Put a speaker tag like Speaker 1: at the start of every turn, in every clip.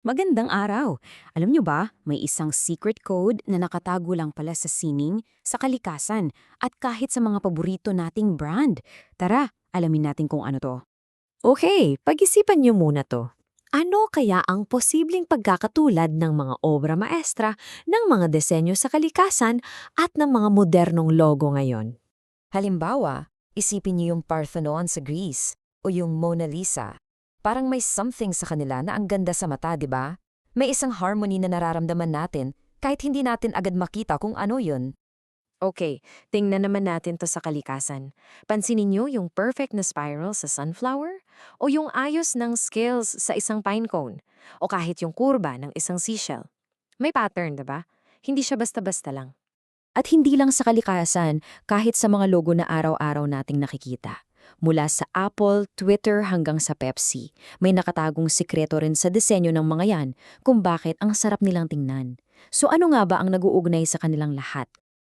Speaker 1: Magandang araw! Alam nyo ba, may isang secret code na nakatago lang pala sa sining, sa kalikasan, at kahit sa mga paborito nating brand. Tara, alamin natin kung ano to.
Speaker 2: Okay, pag-isipan niyo muna to. Ano kaya ang posibleng pagkakatulad ng mga obra maestra ng mga disenyo sa kalikasan at ng mga modernong logo ngayon?
Speaker 3: Halimbawa, isipin niyo yung Parthenon sa Greece o yung Mona Lisa. Parang may something sa kanila na ang ganda sa mata, di ba? May isang harmony na nararamdaman natin kahit hindi natin agad makita kung ano yun.
Speaker 4: Okay, tingnan naman natin to sa kalikasan. Pansinin niyo yung perfect na spiral sa sunflower? O yung ayos ng scales sa isang pine cone? O kahit yung kurba ng isang seashell? May pattern, diba? Hindi siya basta-basta lang.
Speaker 1: At hindi lang sa kalikasan, kahit sa mga logo na araw-araw nating nakikita. Mula sa Apple, Twitter hanggang sa Pepsi, may nakatagong sikreto rin sa disenyo ng mga yan kung bakit ang sarap nilang tingnan. So ano nga ba ang nag-uugnay sa kanilang lahat?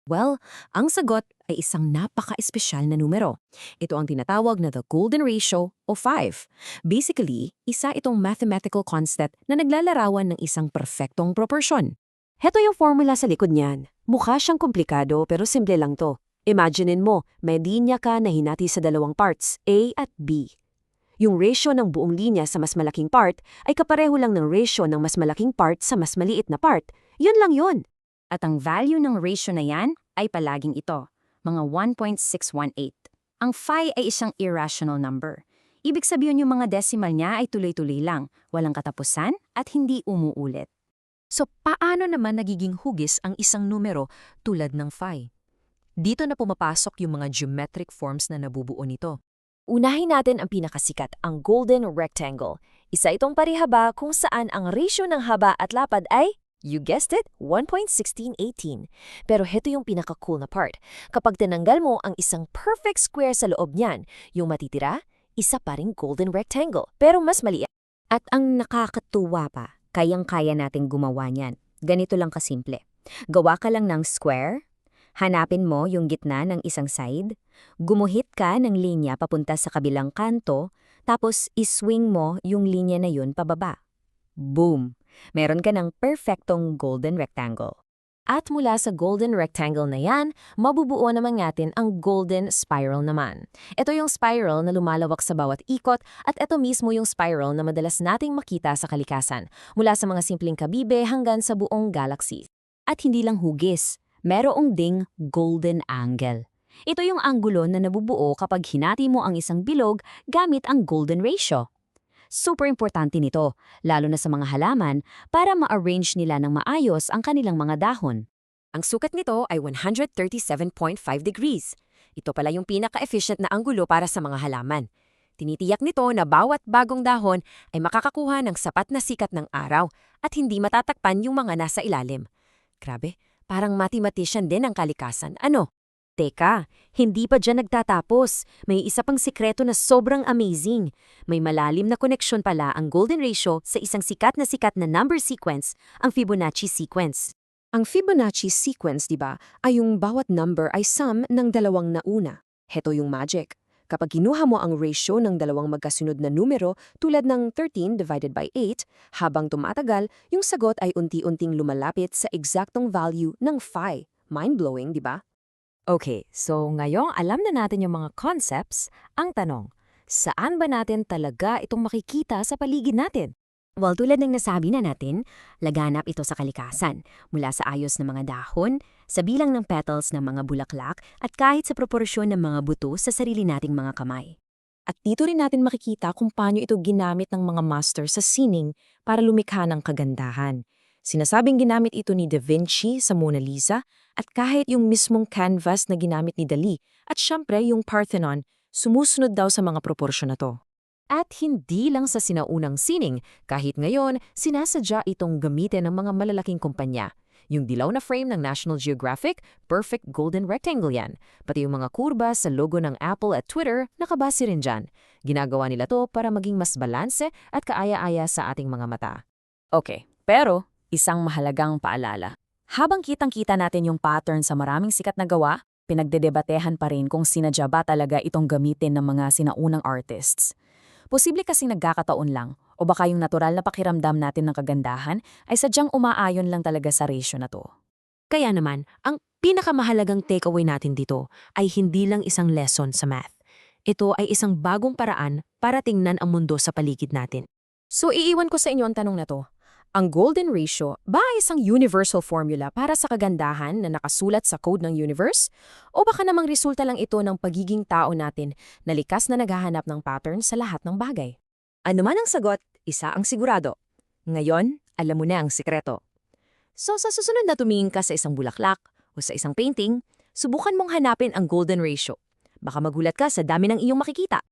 Speaker 1: Well, ang sagot ay isang napaka-espesyal na numero. Ito ang tinatawag na the golden ratio o 5. Basically, isa itong mathematical concept na naglalarawan ng isang perfectong proporsyon. Heto yung formula sa likod niyan. Mukha siyang komplikado pero simple lang to. Imaginein mo, may linya ka na hinati sa dalawang parts, A at B. Yung ratio ng buong linya sa mas malaking part ay kapareho lang ng ratio ng mas malaking part sa mas maliit na part. Yun lang yun. At ang value ng ratio na yan ay palaging ito, mga 1.618. Ang phi ay isang irrational number. Ibig sabihin yung mga decimal niya ay tuloy-tuloy lang, walang katapusan at hindi umuulit.
Speaker 2: So paano naman nagiging hugis ang isang numero tulad ng phi? Dito na pumapasok yung mga geometric forms na nabubuo nito. Unahin natin ang pinakasikat, ang golden rectangle. Isa itong parihaba kung saan ang ratio ng haba at lapad ay, you guessed it, 1.1618. Pero heto yung pinaka-cool na part. Kapag tinanggal mo ang isang perfect square sa loob niyan, yung matitira, isa pa ring golden rectangle, pero mas maliit.
Speaker 1: At ang nakakatuwa pa, kayang-kaya nating gumawa niyan. Ganito lang kasimple. Gawa ka lang ng square, hanapin mo yung gitna ng isang side, gumuhit ka ng linya papunta sa kabilang kanto, tapos iswing mo yung linya na yun pababa. Boom! Meron ka ng perfectong golden rectangle. At mula sa golden rectangle na yan, mabubuo naman natin ang golden spiral naman. Ito yung spiral na lumalawak sa bawat ikot at ito mismo yung spiral na madalas nating makita sa kalikasan, mula sa mga simpleng kabibe hanggang sa buong galaxy. At hindi lang hugis, merong ding golden angle. Ito yung anggulo na nabubuo kapag hinati mo ang isang bilog gamit ang golden ratio. Super importante nito, lalo na sa mga halaman, para ma-arrange nila ng maayos ang kanilang mga dahon.
Speaker 3: Ang sukat nito ay 137.5 degrees. Ito pala yung pinaka-efficient na anggulo para sa mga halaman. Tinitiyak nito na bawat bagong dahon ay makakakuha ng sapat na sikat ng araw at hindi matatakpan yung mga nasa ilalim. Grabe, parang mathematician din ang kalikasan. Ano?
Speaker 1: Teka, hindi pa dyan nagtatapos. May isa pang sikreto na sobrang amazing. May malalim na koneksyon pala ang golden ratio sa isang sikat na number sequence, ang Fibonacci sequence. Ang Fibonacci sequence, di ba, ay yung bawat number ay sum ng dalawang nauna. Heto yung magic. Kapag kinuha mo ang ratio ng dalawang magkasunod na numero tulad ng 13 divided by 8, habang tumatagal, yung sagot ay unti-unting lumalapit sa eksaktong value ng phi. Mind-blowing, di ba?
Speaker 2: Okay, so ngayong alam na natin yung mga concepts, ang tanong, saan ba natin talaga itong makikita sa paligid natin?
Speaker 1: Well, tulad ng nasabi na natin, laganap ito sa kalikasan, mula sa ayos ng mga dahon, sa bilang ng petals ng mga bulaklak, at kahit sa proporsyon ng mga buto sa sarili nating mga kamay. At dito rin natin makikita kung paano ito ginamit ng mga master sa sining para lumikha ng kagandahan. Sinasabing ginamit ito ni Da Vinci sa Mona Lisa at kahit yung mismong canvas na ginamit ni Dali at syempre yung Parthenon, sumusunod daw sa mga proporsyon na to. At hindi lang sa sinaunang sining, kahit ngayon, sinasadya itong gamitin ng mga malalaking kumpanya. Yung dilaw na frame ng National Geographic, perfect golden rectangle yan. Pati yung mga kurba sa logo ng Apple at Twitter, nakabase rin dyan. Ginagawa nila to para maging mas balanse at kaaya-aya sa ating mga mata. Okay, pero isang mahalagang paalala. Habang kitang-kita natin yung pattern sa maraming sikat na gawa, pinagdedebatehan pa rin kung sinadya ba talaga itong gamitin ng mga sinaunang artists.
Speaker 2: Posible kasing nagkakataon lang, o baka yung natural na pakiramdam natin ng kagandahan ay sadyang umaayon lang talaga sa ratio na to.
Speaker 3: Kaya naman, ang pinakamahalagang takeaway natin dito ay hindi lang isang lesson sa math. Ito ay isang bagong paraan para tingnan ang mundo sa paligid natin.
Speaker 1: So iiwan ko sa inyo ang tanong na to. Ang golden ratio ba ay isang universal formula para sa kagandahan na nakasulat sa code ng universe? O baka namang resulta lang ito ng pagiging tao natin na likas na naghahanap ng pattern sa lahat ng bagay?
Speaker 2: Ano man ang sagot, isa ang sigurado. Ngayon, alam mo na ang sikreto. So sa susunod na tumingin ka sa isang bulaklak o sa isang painting, subukan mong hanapin ang golden ratio. Baka magulat ka sa dami ng iyong makikita.